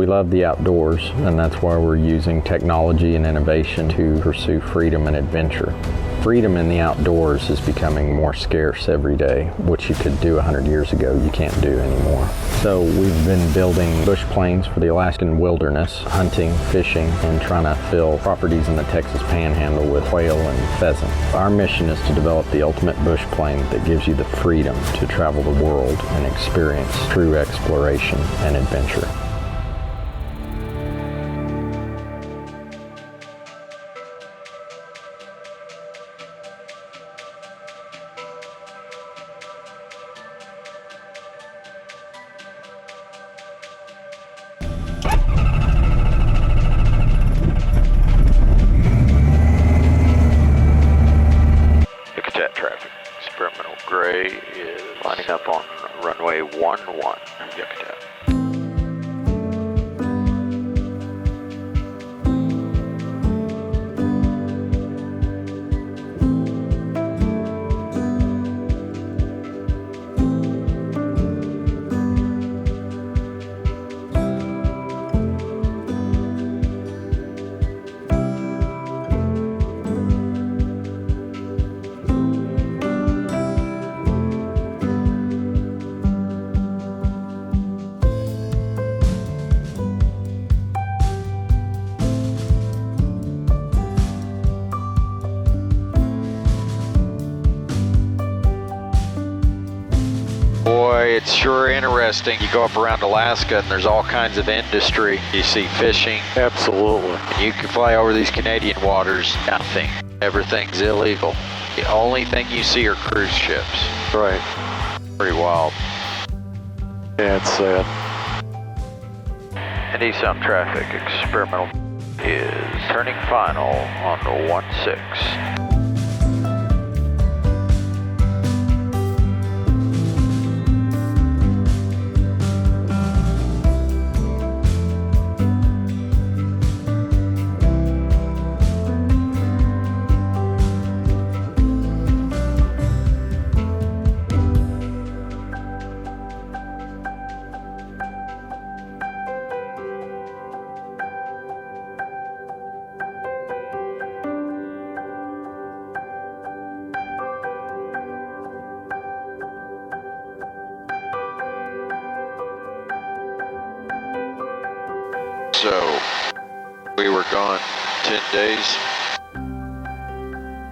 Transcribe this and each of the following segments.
We love the outdoors, and that's why we're using technology and innovation to pursue freedom and adventure. Freedom in the outdoors is becoming more scarce every day. What you could do 100 years ago, you can't do anymore. So we've been building bush planes for the Alaskan wilderness, hunting, fishing, and trying to fill properties in the Texas Panhandle with quail and pheasant. Our mission is to develop the ultimate bush plane that gives you the freedom to travel the world and experience true exploration and adventure. Traffic. Experimental Gray is lining up on runway 11, Yucatan. Boy, it's sure interesting. You go up around Alaska and there's all kinds of industry. You see fishing. Absolutely. And you can fly over these Canadian waters, nothing. Everything's illegal. The only thing you see are cruise ships. Right. Pretty wild. Yeah, it's sad. And eastbound traffic, experimental is turning final on the 16. So, we were gone 10 days.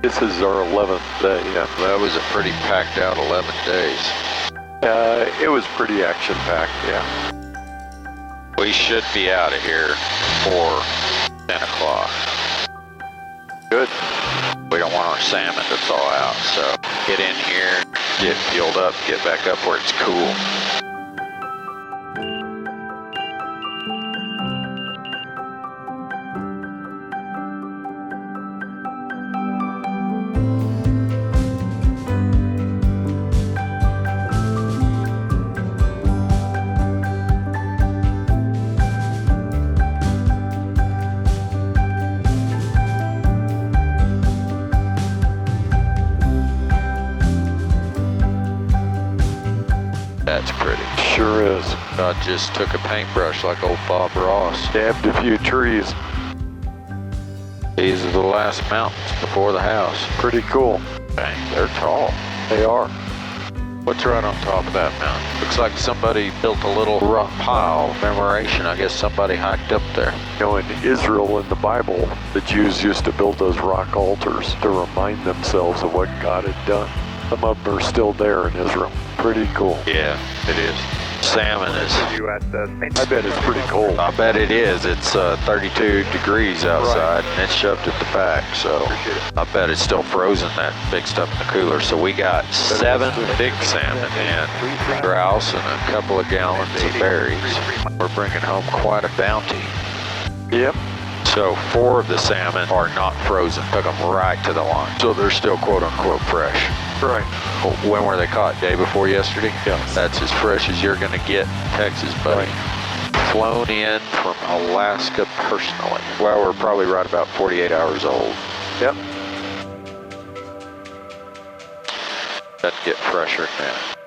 This is our 11th day, yeah. That was a pretty packed out 11 days. It was pretty action-packed, yeah. We should be out of here for 10 o'clock. Good. We don't want our salmon to thaw out, so get in here, get fueled up, get back up where it's cool. That's pretty. Sure is. I just took a paintbrush like old Bob Ross. Stabbed a few trees. These are the last mountains before the house. Pretty cool. Dang, they're tall. They are. What's right on top of that mountain? Looks like somebody built a little rock pile of commemoration. I guess somebody hiked up there. You know, in Israel, in the Bible, the Jews used to build those rock altars to remind themselves of what God had done. Some of them are still there in Israel. Pretty cool. Yeah, it is. Salmon is... I bet it's pretty cold. I bet it is. It's 32 degrees outside, and it's shoved at the back, so I bet it's still frozen, that big stuff in the cooler. So we got 7 big salmon and grouse and a couple of gallons of berries. We're bringing home quite a bounty. Yep. So 4 of the salmon are not frozen. Took them right to the line. So they're still quote-unquote fresh. Right. When were they caught? Day before yesterday? Yeah. That's as fresh as you're going to get in Texas, buddy. Right. Flown in from Alaska personally. Well, we're probably right about 48 hours old. Yep. Doesn't get fresher than that.